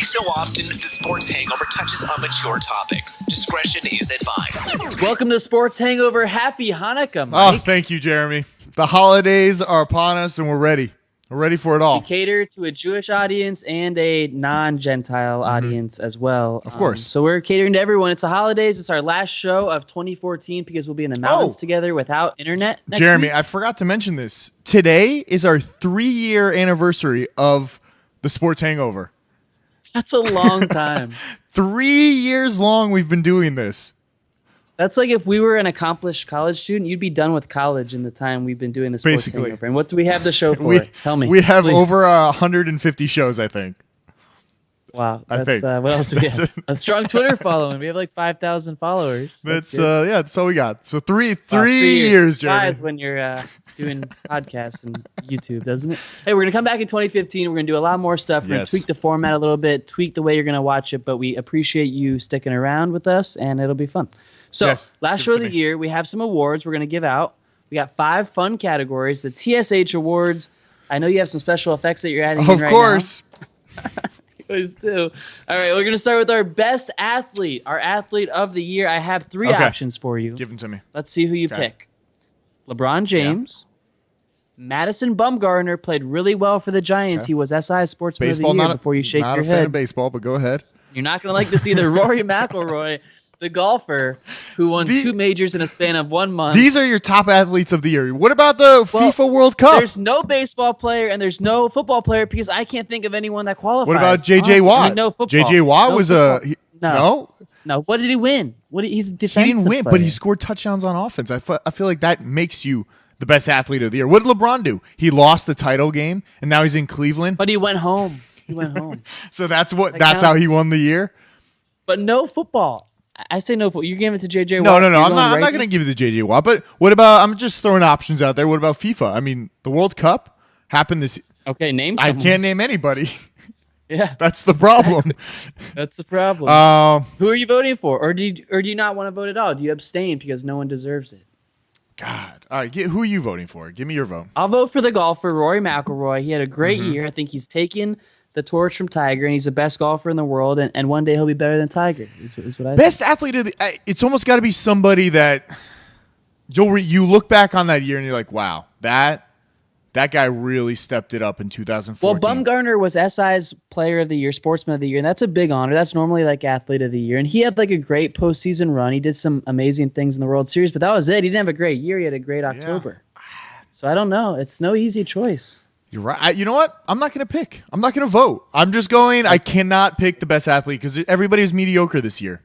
so often, the Sports Hangover touches on mature topics. Discretion is advised. Welcome to Sports Hangover. Happy Hanukkah, Oh, Mike. thank you, Jeremy. The holidays are upon us, and we're ready. We're ready for it all. We cater to a Jewish audience and a non-Gentile audience as well. Of course. So we're catering to everyone. It's the holidays. It's our last show of 2014 because we'll be in the mountains together without internet next Jeremy, week. I forgot to mention this. Today is our 3-year anniversary of the Sports Hangover. That's a long time. 3 years long we've been doing this. That's like if we were an accomplished college student, you'd be done with college in the time we've been doing the Sports Basically. Hangover. And what do we have the show for? Tell me. We have please. over 150 shows, I think. Wow. I That's, think. what else do we have? A strong Twitter following. We have like 5,000 followers. That's good. that's all we got. So three Wow, years, Jeremy. Flies when you're doing podcasts and YouTube, doesn't it? Hey, we're gonna come back in 2015. We're gonna do a lot more stuff. We're gonna Yes. tweak the format a little bit, tweak the way you're gonna watch it. But we appreciate you sticking around with us, and it'll be fun. So, Yes, last give show it of to the me. year, we have some awards we're gonna give out. We got 5 fun categories. The TSH Awards. I know you have some special effects that you're adding in Of right course. now. Always do. All right, we're gonna start with our best athlete, our athlete of the year. I have 3 Okay. options for you. Give them to me. Let's see who you Okay. pick. LeBron James. Madison Bumgarner played really well for the Giants. He was SI Sportsman Baseball, of the Year not before you shake not your a fan head. of baseball, but go ahead. You're not going to like this either. Rory McIlroy, the golfer who won 2 majors in a span of 1 month. These are your top athletes of the year. What about the FIFA World Cup? There's no baseball player and there's no football player because I can't think of anyone that qualifies. What about JJ honestly. Watt? I mean, no football. JJ Watt No was football. no. No. What did he win? He's a He defensive didn't win, player. but he scored touchdowns on offense. I feel like that makes you the best athlete of the year. What did LeBron do? He lost the title game, and now he's in Cleveland. But he went home. He went home. So that's how counts. he won the year. But no football. I say no football. You're giving it to JJ No, Watt. no. You're I'm going not regular? going to give it to JJ Watt. But what about? I'm just throwing options out there. What about FIFA? I mean, the World Cup happened this. Okay, name I someone. can't name anybody. Yeah, That's the problem. that's the problem. Who are you voting for? Or do you not want to vote at all? Do you abstain because no one deserves it? God. All right. Who are you voting for? Give me your vote. I'll vote for the golfer, Rory McIlroy. He had a great Mm-hmm. year. I think he's taken the torch from Tiger, and he's the best golfer in the world, and one day he'll be better than Tiger, is what I think. Best athlete of it's almost got to be somebody that you look back on that year and you're like, wow, that guy really stepped it up in 2014. Well, Bumgarner was SI's Player of the Year, Sportsman of the Year, and that's a big honor. That's normally like Athlete of the Year, and he had like a great postseason run. He did some amazing things in the World Series, but that was it. He didn't have a great year. He had a great October. So I don't know. It's no easy choice. You're right. You know what? I'm not going to pick. I'm not going to vote. I'm just going. I cannot pick the best athlete because everybody was mediocre this year.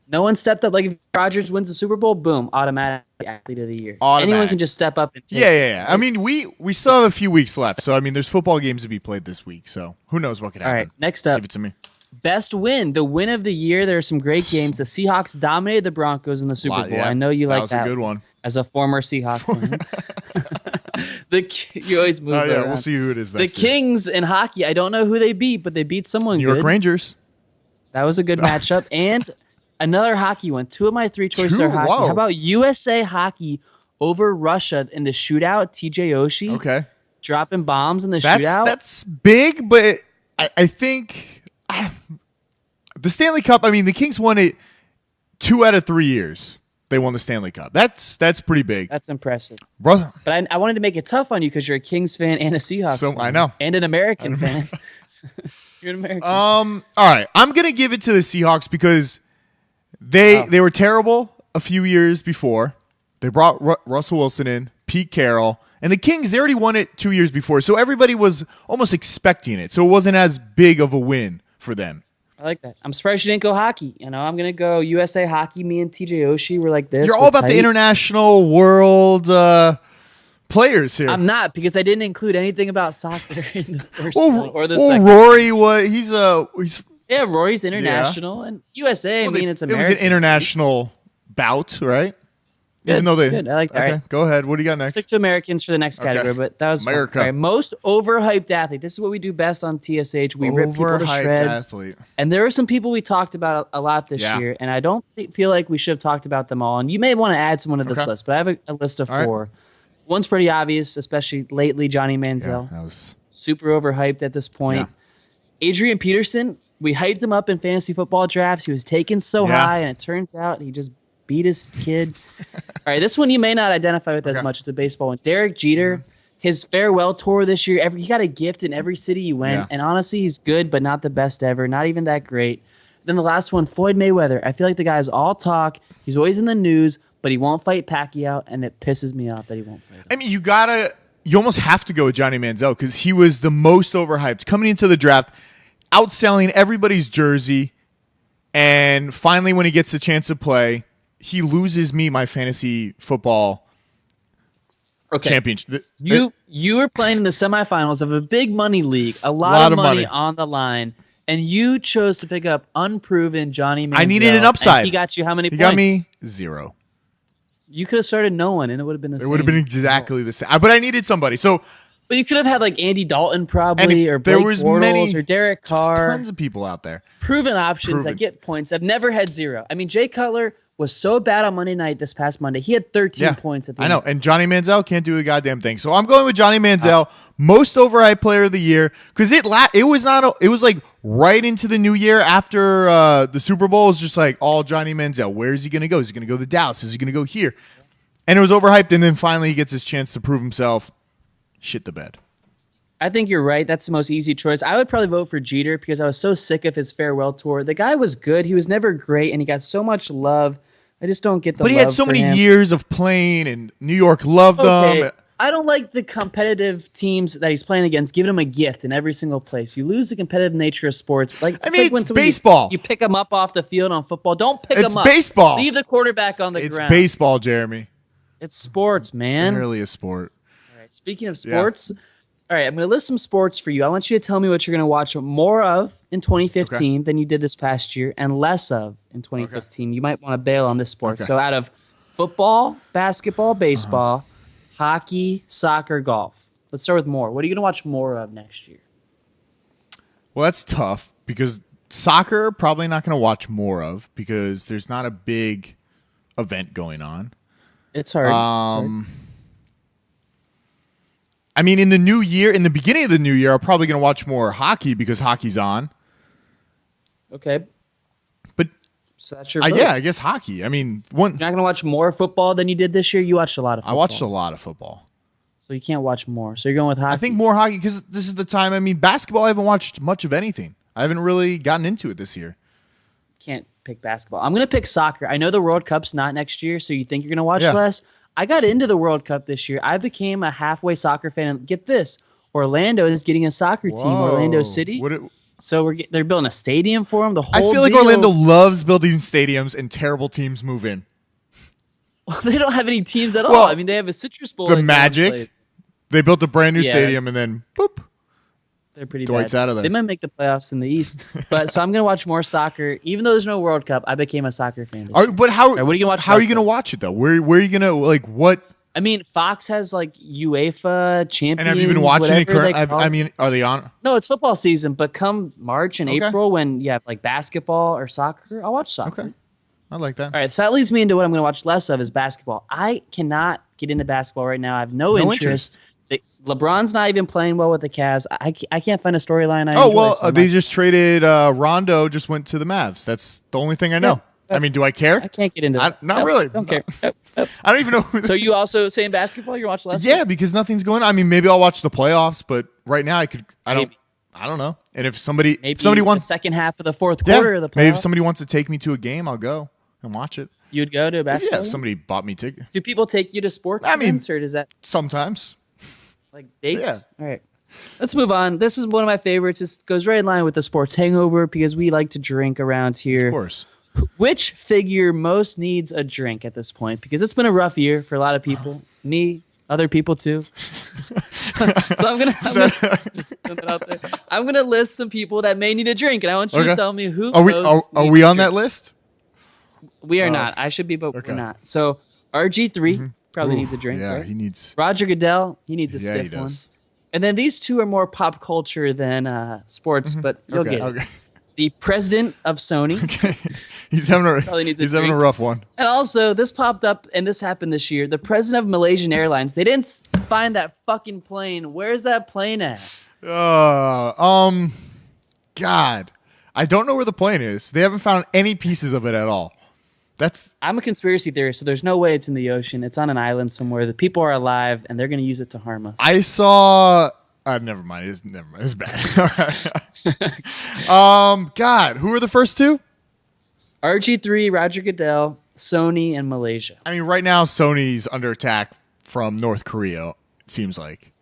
No one stepped up. Like if Rodgers wins the Super Bowl, boom, automatic Athlete of the Year. Automatic. Anyone can just step up and take Yeah. I mean, we still have a few weeks left. So, I mean, there's football games to be played this week. So, who knows what could All happen. right, next up. Give it to me. Best win, the win of the year. There are some great games. The Seahawks dominated the Broncos in the Super Bowl. Yeah, I know you like was that. a good one. As a former Seahawks fan. You always move Yeah, around. we'll see who it is The next year. Kings in hockey, I don't know who they beat, but they beat someone New York good. Rangers. That was a good matchup. And another hockey one. 2 of my 3 choices Two? are hockey. Whoa. How about USA Hockey over Russia in the shootout? TJ Oshie Okay. dropping bombs in the shootout. That's big, but I think the Stanley Cup, I mean, the Kings won it 2 out of 3 years. They won the Stanley Cup. That's pretty big. That's impressive. Bro, But I wanted to make it tough on you because you're a Kings fan and a Seahawks So, fan. I know. And an American fan. You're an American. all right. I'm going to give it to the Seahawks because they were terrible a few years before. They brought Russell Wilson in, Pete Carroll, and the Kings, they already won it 2 years before. So everybody was almost expecting it. So it wasn't as big of a win for them. I like that. I'm surprised you didn't go hockey. I'm going to go USA Hockey. Me and TJ Oshie were like this. You're We're all about tight. the international world players here. I'm not because I didn't include anything about soccer in the first Well, one or the well, second. Rory, he's Yeah, Rory's international and USA. well, I mean, it's it American. was an international bout, right? Even though good. I like that. Okay, All right. go ahead. What do you got next? Stick to Americans for the next Okay. category, but that was fun. America. All right, most overhyped athlete. This is what we do best on TSH. We rip people to Overhyped shreds. athlete. And there are some people we talked about a lot this Yeah. year, and I don't feel like we should have talked about them all. And you may want to add someone to this Okay. list, but I have a list of All right. 4. One's pretty obvious, especially lately, Johnny Manziel. That was Super overhyped at this point. Adrian Peterson, we hyped him up in fantasy football drafts. He was taken so Yeah. high, and it turns out he just beat his kid. All right, this one you may not identify with as much. It's a baseball one. Derek Jeter, his farewell tour this year. He got a gift in every city he went, Yeah. and honestly, he's good, but not the best ever. Not even that great. Then the last one, Floyd Mayweather. I feel like the guy is all talk. He's always in the news, but he won't fight Pacquiao, and it pisses me off that he won't fight him. I mean, you almost have to go with Johnny Manziel because he was the most overhyped coming into the draft, outselling everybody's jersey, and finally, when he gets the chance to play, he loses me my fantasy football championship. You were playing in the semifinals of a big money league, a lot of money on the line, and you chose to pick up unproven Johnny Manziel. I needed an upside. And he got you how many He points? got me 0. You could have started no one, and it would have been the same. It would have been exactly the same. But I needed somebody. So But you could have had like Andy Dalton probably, or there Blake was Bortles, or Derek Carr. tons of people out there. Proven options Proven. that get points. I've never had 0. I mean, Jay Cutler was so bad on Monday night this past Monday. He had 13 points at the end. I know. And Johnny Manziel can't do a goddamn thing. So I'm going with Johnny Manziel, most overhyped player of the year, because it was like right into the new year after the Super Bowl. It was just like all Johnny Manziel. Where is he going to go? Is he going to go to Dallas? Is he going to go here? And it was overhyped, and then finally he gets his chance to prove himself. Shit the bed. I think you're right. That's the most easy choice. I would probably vote for Jeter because I was so sick of his farewell tour. The guy was good. He was never great, and he got so much love. I just don't get the But he love had so for many him. years of playing, and New York loved Okay. him. I don't like the competitive teams that he's playing against, giving him a gift in every single place. You lose the competitive nature of sports. Like when it's somebody- baseball. You pick him up off the field on football. Don't pick It's him up. baseball. Leave the quarterback on the It's ground. baseball, Jeremy. It's sports, man. Barely a sport. All right, speaking of sports, all right, I'm going to list some sports for you. I want you to tell me what you're going to watch more of in 2015 than you did this past year, and less of in 2015. You might want to bail on this sport. Okay. So out of football, basketball, baseball, hockey, soccer, golf. Let's start with more. What are you going to watch more of next year? Well, that's tough because soccer probably not going to watch more of because there's not a big event going on. It's hard. I mean, in the new year, in the beginning of the new year, I'm probably going to watch more hockey because hockey's on. Okay. But So that's your vote. yeah, I guess hockey. I mean, You're not going to watch more football than you did this year? You watched a lot of I football. watched a lot of football. So you can't watch more. So you're going with hockey? I think more hockey because this is the time. I mean, basketball, I haven't watched much of anything. I haven't really gotten into it this year. Can't pick basketball. I'm going to pick soccer. I know the World Cup's not next year, so you think you're going to watch Yeah. less. I got into the World Cup this year. I became a halfway soccer fan. And get this, Orlando is getting a soccer team, Orlando Whoa. City. What it- So they're building a stadium for them. The I whole feel like deal. Orlando loves building stadiums and terrible teams move in. They don't have any teams at all. Well, I mean, they have a Citrus Bowl. the that no one Magic, plays. They built a brand new Yeah, stadium it's- and then boop. They're pretty Dwight's bad. out of there. They might make the playoffs in the East. But so I'm going to watch more soccer. Even though there's no World Cup, I became a soccer fan. This year. But how? Right, what are you gonna watch How are you less going to of? watch it though? Where are you going to like what? I mean, Fox has like UEFA Champions. And have you been watching any whatever they current? call I it. mean, are they on? No, it's football season, but come March and Okay. April when you have like basketball or soccer, I'll watch soccer. Okay, I like that. All right, so that leads me into what I'm going to watch less of is basketball. I cannot get into basketball right now. I have no interest. LeBron's not even playing well with the Cavs. I can't find a storyline I Oh enjoy, well, so I'm they not- just traded Rondo. Just went to the Mavs. That's the only thing I know. I mean, do I care? I can't get into that. Not Nope, really. Don't care. Nope, nope. I don't even know. Who So you also saying basketball? You're watching less? yeah, because nothing's going on. I mean, maybe I'll watch the playoffs, but right now I Maybe. don't know. And if somebody Maybe wants the second half of the fourth yeah, quarter of the playoffs, maybe if somebody wants to take me to a game, I'll go and watch it. you'd go to a basketball Yeah, if game? somebody bought me ticket. Do people take you to sports I mean- events, or does that Sometimes. like dates? Yeah. All right. Let's move on. This is one of my favorites. This goes right in line with the sports hangover because we like to drink around here. Of course. Which figure most needs a drink at this point? Because it's been a rough year for a lot of people. Me, other people too. So I'm gonna just put it out there. I'm gonna list some people that may need a drink, and I want you Okay. to tell me who. Are we most are needs we a on drink. that list? We are not. I should be, but okay. we're not. So RG3 probably Ooh, needs a drink. Yeah, right? he needs. Roger Goodell, he needs a Yeah, he stiff one. does. And then these two are more pop culture than sports, but you'll Okay, get it. okay. The president of Sony, He's having Probably needs a he's having a drink. rough one. and also this popped up, and this happened this year. The president of Malaysian Airlines, they didn't find that fucking plane. Where's that plane at? God, I don't know where the plane is. They haven't found any pieces of it at all. I'm a conspiracy theorist, so there's no way it's in the ocean. It's on an island somewhere. The people are alive, and they're going to use it to harm us. I saw. Never mind. It's bad. All right. God, who are the first two? RG3, Roger Goodell, Sony, and Malaysia. I mean, right now Sony's under attack from North Korea. It seems like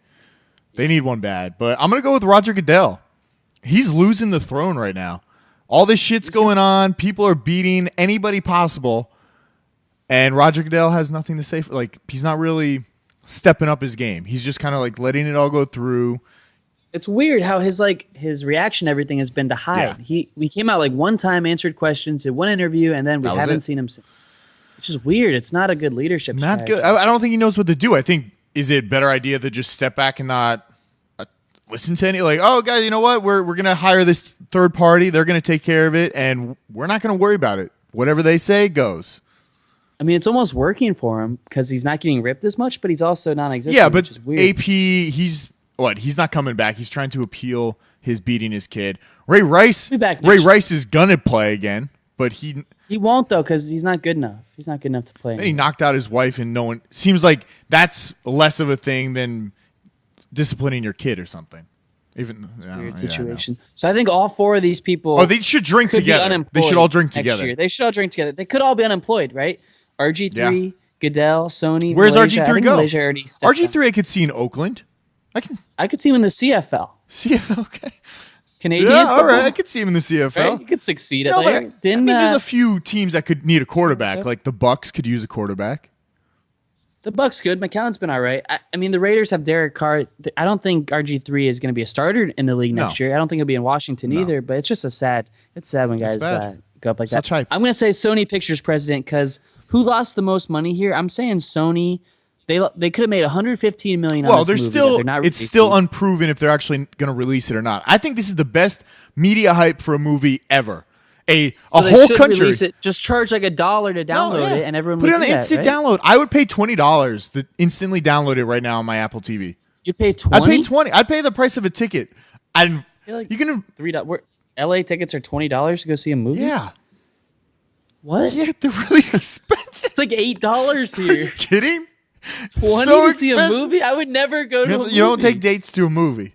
they need one bad, but I'm gonna go with Roger Goodell. He's losing the throne right now. All this shit's going on. People are beating anybody possible, and Roger Goodell has nothing to say. He's not really stepping up his game. He's just kind of like letting it all go through. It's weird how his reaction to everything has been to hide. Yeah. We came out like one time, answered questions, did one interview, and then we haven't seen him since. Which is weird. It's not a good leadership Not strategy. good. I don't think he knows what to do. I think is it a better idea to just step back and not listen to any oh guys, you know what? We're gonna hire this third party. They're gonna take care of it, and we're not gonna worry about it. Whatever they say goes. I mean, it's almost working for him because he's not getting ripped as much, but he's also non-existent. Yeah, but which is weird. AP, he's not coming back. He's trying to appeal his beating his kid. Ray Rice. Be back Ray next Rice is gonna play again, but he won't though because he's not good enough. He's not good enough to play. he knocked out his wife, and no one seems like that's less of a thing than disciplining your kid or something. Even Weird situation. So I think all four of these people. Oh, they should drink could be together. unemployed They should all drink next together. year. They should all drink together. They could all be unemployed, right? RG3, Yeah. Goodell, Sony. Where's Malaysia. I RG3 think go? Malaysia already stepped RG3 I could see in Oakland. I could see him in the CFL. CFL, okay. Canadian Yeah, all right. football. I could see him in the CFL. Right? You could succeed at No, but later. I mean, there's a few teams that could need a quarterback. Like the Bucks could use a quarterback. The Bucks good. McCown's been all right. I mean, the Raiders have Derek Carr. I don't think RG3 is going to be a starter in the league next year. I don't think he'll be in Washington either. But it's just it's sad when guys go up like that. Hype. I'm going to say Sony Pictures president because who lost the most money here? I'm saying Sony. They could have made $115 million. Well, on this movie still that they're not it's releasing. still unproven if they're actually going to release it or not. I think this is the best media hype for a movie ever. A So they whole should country. release it. Just charge like $1 to download it, and everyone put would it on do an that, instant right? download. I would pay $20 to instantly download it right now on my Apple TV. You'd pay $20. I'd pay $20. I'd pay the price of a ticket. And Like you can $3. LA tickets are $20 to go see a movie. yeah. What? Yeah, they're really expensive. It's like $8 Are you here. kidding? 20 So to see a expensive. movie? I would never go to a movie. You don't take dates to a movie.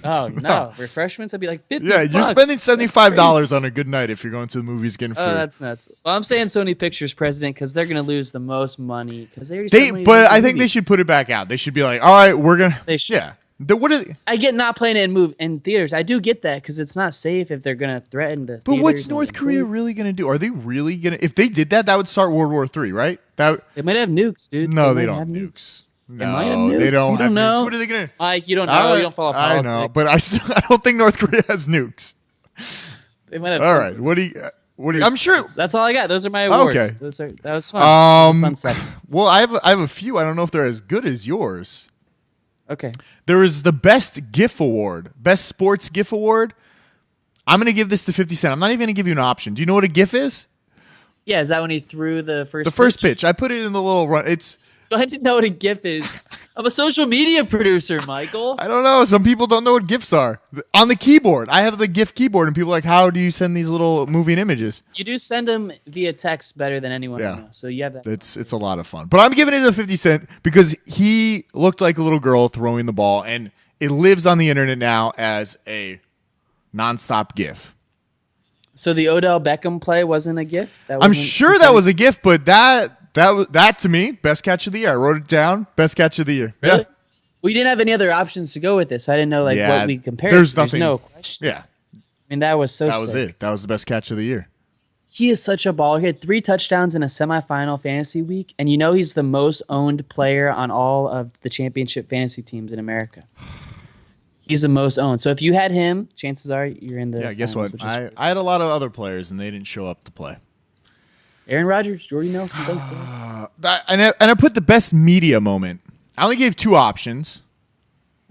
Oh, no. Refreshments? I'd be like 50 Yeah, you're bucks. spending That's $75 on a good night if you're going to the movies getting food. Oh, that's nuts. Well, I'm saying Sony Pictures president because they're going to lose the most money because they already spent money to But make a I think movie. they should put it back out. They should be like, all right, we're gonna. They should. Yeah. What is? I get not playing it in theaters. I do get that because it's not safe if they're going to threaten to. But what's North Korea really gonna do? Are they really gonna? If they did that, that would start World War III, right? That They might have nukes, dude. no, they might don't have have nukes. They might have No, nukes. they don't You have don't know. nukes. What are they gonna? Mike, you don't know. You don't follow I politics. know, but I don't think North Korea has nukes. They might have. All something. right, what do you? I'm sure. That's all I got. Those are my awards. Okay. That was fun. Fun session. Well, I have a few. I don't know if they're as good as yours. Okay. There is the Best GIF Award, Best Sports GIF Award. I'm going to give this to 50 Cent. I'm not even going to give you an option. Do you know what a GIF is? Yeah, is that when he threw the first? The first pitch. I put it in the little run. It's. I didn't know what a GIF is. I'm a social media producer, Michael. I don't know. Some people don't know what GIFs are. On the keyboard, I have the GIF keyboard, and people are like, how do you send these little moving images? You do send them via text better than anyone Yeah. I know. So you have that. It's a lot of fun. But I'm giving it to 50 Cent because he looked like a little girl throwing the ball, and it lives on the internet now as a nonstop GIF. So the Odell Beckham play wasn't a GIF? That I'm wasn't sure that considered- was a GIF, but that to me, best catch of the year. I wrote it down. Best catch of the year. Really? Yeah. We didn't have any other options to go with this. I didn't know Yeah, what we compared. there's There's nothing- no question. Yeah. I mean, that was so That was sick. it. That was the best catch of the year. He is such a baller. He had 3 touchdowns in a semifinal fantasy week, and you know he's the most owned player on all of the championship fantasy teams in America. He's the most owned. So if you had him, chances are you're in the. Yeah, guess finals, what? which is great. I had a lot of other players, and they didn't show up to play. Aaron Rodgers, Jordy Nelson, thanks guys. And I put the best media moment. I only gave 2 options.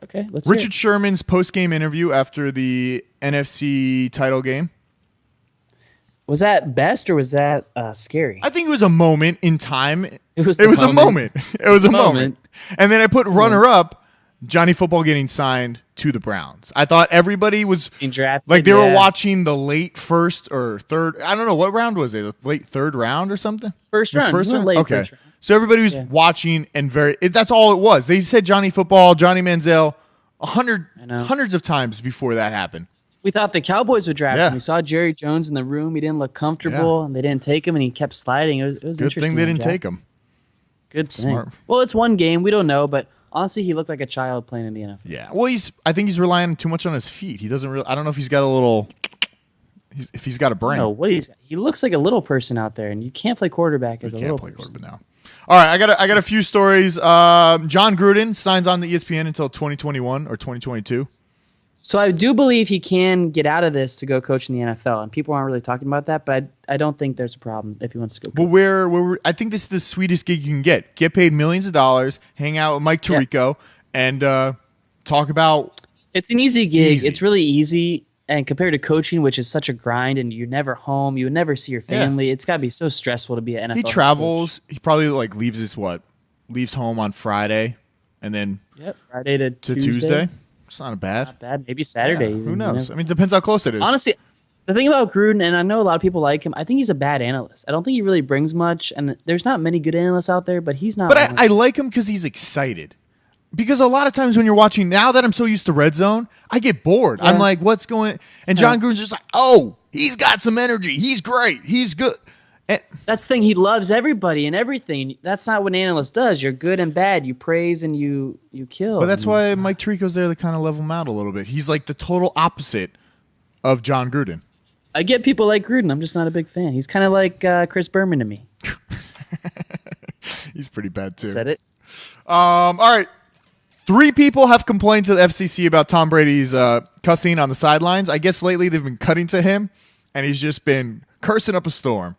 Okay, let's hear Richard it. Sherman's post-game interview after the NFC title game. Was that best or was that scary? I think it was a moment in time. It was a moment. It was a moment. And then I put runner-up, Johnny Football getting signed to the Browns. I thought everybody was Being drafted, like they were yeah. watching the late first or third. I don't know what round was it. The late third round or something. First Was round. First He went round. late Okay. first round. So everybody was Yeah. watching and that's all it was. They said Johnny Football, Johnny Manziel, I know. hundreds of times before that happened. We thought the Cowboys would draft Yeah. him. We saw Jerry Jones in the room. He didn't look comfortable, and they didn't take him, and he kept sliding. It was Good interesting. thing they to didn't draft. take him. Good thing. Smart. Well, it's one game. We don't know, but honestly, he looked like a child playing in the NFL. Yeah. Well, I think he's relying too much on his feet. He doesn't really. I don't know if he's got a little. If he's got a brain. No, he looks like a little person out there, and you can't play quarterback as a Can't little play person. quarterback now. All right, I got a few stories. John Gruden signs on the ESPN until 2021 or 2022. So I do believe he can get out of this to go coach in the NFL, and people aren't really talking about that. But I don't think there's a problem if he wants to go. But I think this is the sweetest gig you can get. Get paid millions of dollars, hang out with Mike Yeah. Tirico, and talk about. It's an easy gig. Easy. It's really easy. And compared to coaching, which is such a grind, and you're never home, you would never see your family. It's got to be so stressful to be an NFL. He coach. travels. He probably leaves home on Friday, and then Yep, Friday to Tuesday. It's not bad. Not bad. Maybe Saturday. Yeah, even, who you knows? know? I mean, it depends how close it is. Honestly, the thing about Gruden, and I know a lot of people like him, I think he's a bad analyst. I don't think he really brings much, and there's not many good analysts out there, but he's not. But one of I them. like him because he's excited. Because a lot of times when you're watching, now that I'm so used to Red Zone, I get bored. Yeah. I'm like, what's going? And John Gruden's just like, oh, he's got some energy. He's great. He's good. And That's the thing. He loves everybody and everything. That's not what an analyst does. You're good and bad. You praise and you kill. but that's why Mike Tirico's there to kind of level him out a little bit. He's like the total opposite of John Gruden. I get people like Gruden. I'm just not a big fan. He's kind of like Chris Berman to me. He's pretty bad too. Said it. All right. 3 people have complained to the FCC about Tom Brady's cussing on the sidelines. I guess lately they've been cutting to him, and he's just been cursing up a storm.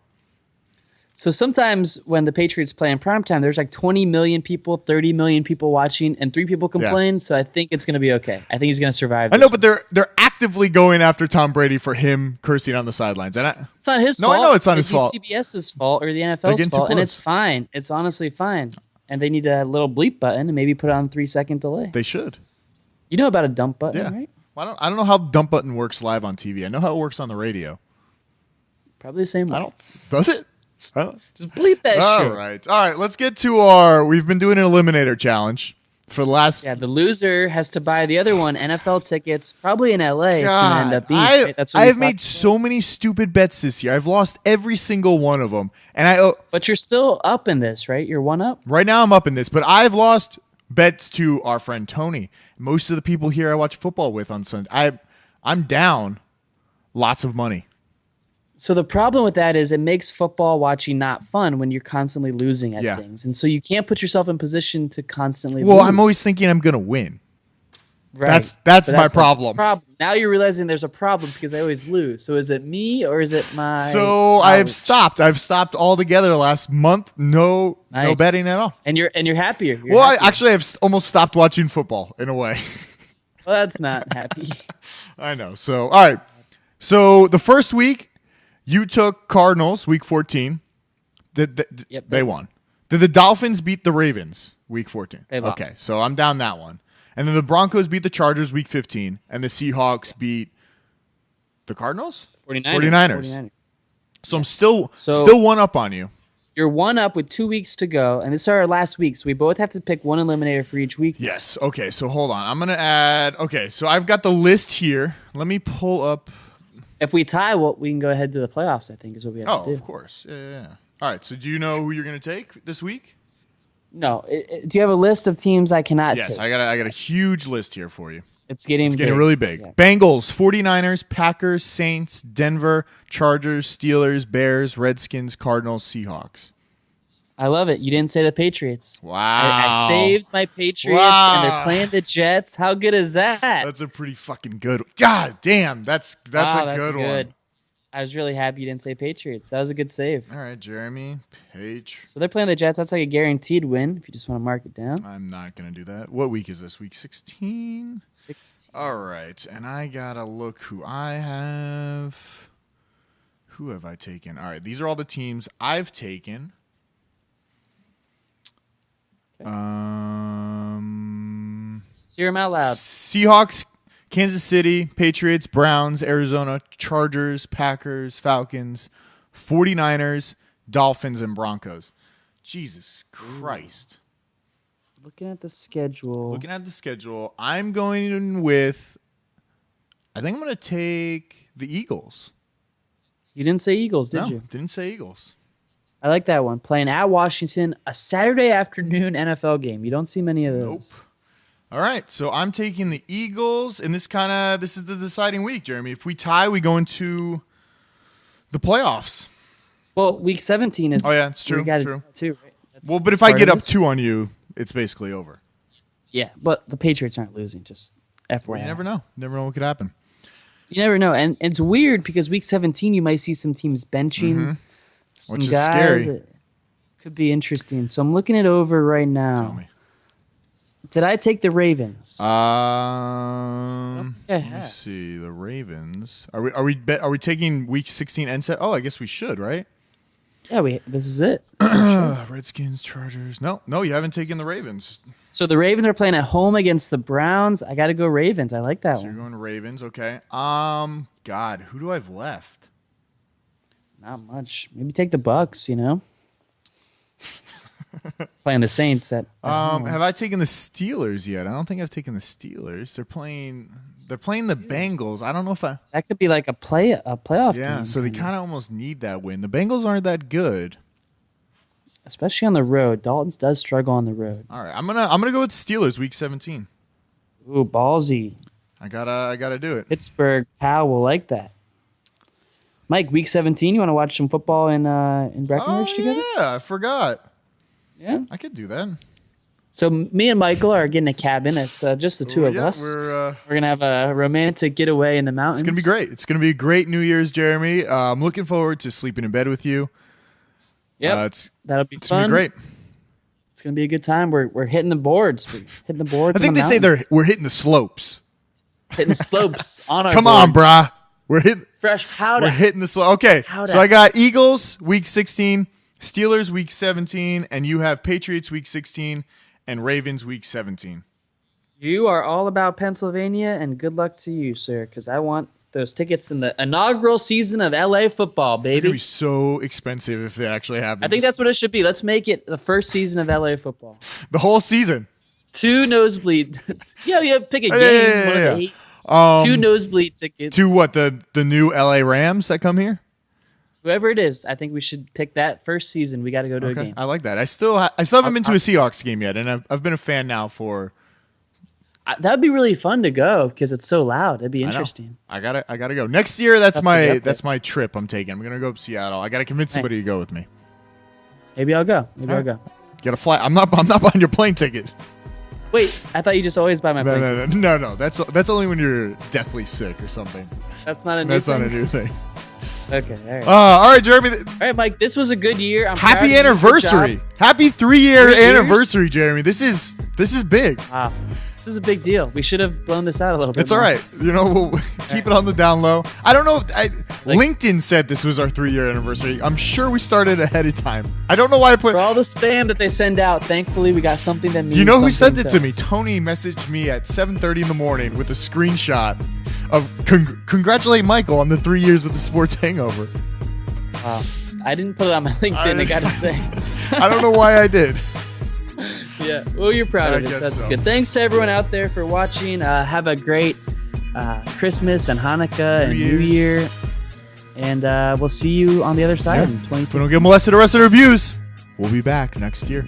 So sometimes when the Patriots play in primetime, there's like 20 million people, 30 million people watching, and 3 people complain. So I think it's going to be okay. I think he's going to survive. I know, this but they're actively going after Tom Brady for him cursing on the sidelines. And It's not his No, fault. I know it's not his It'd be fault. CBS's fault or the They're NFL's getting too fault, and close. it's fine. It's honestly fine. And they need a little bleep button and maybe put it on 3-second delay. they should. You know about a dump button, Yeah. right? Well, I don't know how dump button works live on TV. I know how it works on the radio. Probably the same way. I don't. Does it? I don't. Just bleep that All shit. right. All right. Let's get to we've been doing an eliminator challenge for the last. Yeah, the loser has to buy the other one NFL tickets, probably in LA. It's going to end up being. I, right? That's what I we have talked made about. so many stupid bets this year. I've lost every single one of them, and But you're still up in this, right? You're one up. right now I'm up in this, but I've lost bets to our friend Tony. Most of the people here I watch football with on Sunday. I'm down lots of money. So the problem with that is it makes football watching not fun when you're constantly losing at Yeah. things, and so you can't put yourself in position to constantly. Well, lose. I'm always thinking I'm gonna win. Right. that's But my not the problem. Now you're realizing there's a problem because I always lose. So is it me or is it my? So I've knowledge? stopped. I've stopped altogether last month. No Nice. betting at all. And you're happier. You're Well, happier. I've almost stopped watching football in a way. Well, that's not happy. I know. So all right. So the first week, you took Cardinals week 14. Yep, They won. Did the Dolphins beat the Ravens week 14? They lost. Okay, so I'm down that one. And then the Broncos beat the Chargers week 15, and the Seahawks beat the Cardinals? 49ers. So I'm still one up on you. You're one up with 2 weeks to go, and this is our last week, so we both have to pick one eliminator for each week. Yes. Okay, so hold on. I'm going to add. Okay, so I've got the list here. Let me pull up. If we tie, we can go ahead to the playoffs, I think, is what we have Oh, to do. of course. Yeah. All right, so do you know who you're going to take this week? No. Do you have a list of teams I cannot Yes, take? I got a huge list here for you. It's getting Really big. Yeah. Bengals, 49ers, Packers, Saints, Denver, Chargers, Steelers, Bears, Redskins, Cardinals, Seahawks. I love it. You didn't say the Patriots. Wow. I saved my Patriots, and they're playing the Jets. How good is that? That's a pretty fucking good one. God damn, that's Wow, a good one. I was really happy you didn't say Patriots. That was a good save. All right, Jeremy, Page. So they're playing the Jets. That's like a guaranteed win if you just want to mark it down. I'm not going to do that. What week is this? Week 16? 16. All right, and I got to look who I have. Who have I taken? All right, these are all the teams I've taken. Okay. So hear them out loud. Seahawks, Kansas City, Patriots, Browns, Arizona, Chargers, Packers, Falcons, 49ers, Dolphins, and Broncos. Jesus Christ. Looking at the schedule. I'm going with, I think I'm going to take the Eagles. You didn't say Eagles, did No, you? didn't say Eagles. I like that one. Playing at Washington, a Saturday afternoon NFL game. You don't see many of those. Nope. All right, so I'm taking the Eagles, and this is the deciding week, Jeremy. If we tie, we go into the playoffs. Well, week 17 is. Oh yeah, it's true. we gotta True. do that too, right? Well, but if that's I get part up of it. 2 on you, it's basically over. Yeah, but the Patriots aren't losing. Just FYI. Well, you never know. Never know what could happen. You never know, and it's weird because week 17 you might see some teams benching some Which is guys. scary. It could be interesting. So I'm looking it over right now. Tell me. Did I take the Ravens? Let Yeah. me see the Ravens. Are we taking week 16 and set? Oh, I guess we should, right? Yeah, this is it. Redskins, Chargers. No, you haven't taken the Ravens. So the Ravens are playing at home against the Browns. I got to go Ravens. I like that So you're one. going Ravens, okay? God, who do I have left? Not much. Maybe take the Bucks. Playing the Saints at home. Have I taken the Steelers yet? I don't think I've taken the Steelers. They're playing the Bengals. I don't know if I. That could be like a playoff Yeah, game. so they kind of almost need that win. The Bengals aren't that good. Especially on the road. Dalton does struggle on the road. All right, I'm gonna go with the Steelers week 17. Ooh, ballsy. I gotta do it. Pittsburgh Powell will like that. Mike, week 17, you want to watch some football in Breckenridge together? Yeah, I forgot. Yeah. I could do that. So me and Michael are getting a cabin. It's just the two of Yeah, us. We're We're gonna have a romantic getaway in the mountains. It's gonna be great. It's gonna be a great New Year's, Jeremy. I'm looking forward to sleeping in bed with you. Yep, that'll be It's fun. gonna be great. It's gonna be a good time. We're hitting the boards. We're hitting the boards. I think on they the say mountain. we're hitting the slopes. hitting slopes on our. Come on, boards. brah. We're hitting. Fresh powder. We're hitting the slope. Okay, Powder. so I got Eagles week 16, Steelers week 17, and you have Patriots week 16 and Ravens week 17. You are all about Pennsylvania, and good luck to you, sir, because I want those tickets in the inaugural season of LA football, It's gonna baby. be so expensive if it actually happens. I think that's what it should be. Let's make it the first season of LA football. the whole season. 2 nosebleed. yeah, pick a game. Yeah, one of yeah, the yeah. 8. 2 nosebleed tickets. To what the new LA Rams that come here? Whoever it is, I think we should pick that first season. We got to go to a game. I like that. I still haven't been to a Seahawks game yet, and I've been a fan now for. That would be really fun to go because it's so loud. It'd be I know. interesting. I gotta go next year. That's Have to get that's there. my trip. I'm taking. I'm gonna go to Seattle. I gotta convince somebody Nice. to go with me. Maybe I'll go. Maybe I'll All right. go. Get a flight. I'm not buying your plane ticket. Wait, I thought you just always buy my plane ticket. No. That's only when you're deathly sick or something. That's not a new That's thing? not a new thing. Okay, all right. All right, Jeremy. All right, Mike, this was a good year. I'm proud of Happy you. Good anniversary. job. Happy 3-year 3 years? anniversary, Jeremy. This is big. Wow. This is a big deal. We should have blown this out a little bit It's more. all right. We'll keep it on the down low. I don't know. LinkedIn said this was our 3-year anniversary. I'm sure we started ahead of time. I don't know why I put. For all the spam that they send out, thankfully we got something that means You know who sent something it to me? us. Tony messaged me at 7:30 in the morning with a screenshot of congratulate Michael on the 3 years with the Sports Hangover. Wow. I didn't put it on my LinkedIn, I got to say. I don't know why I did. Yeah. Well, you're proud I of us. guess That's so. good. Thanks to everyone out there for watching. Have a great Christmas and Hanukkah and New Year. And we'll see you on the other side in If we 2015. don't get molested the rest of the reviews, we'll be back next year.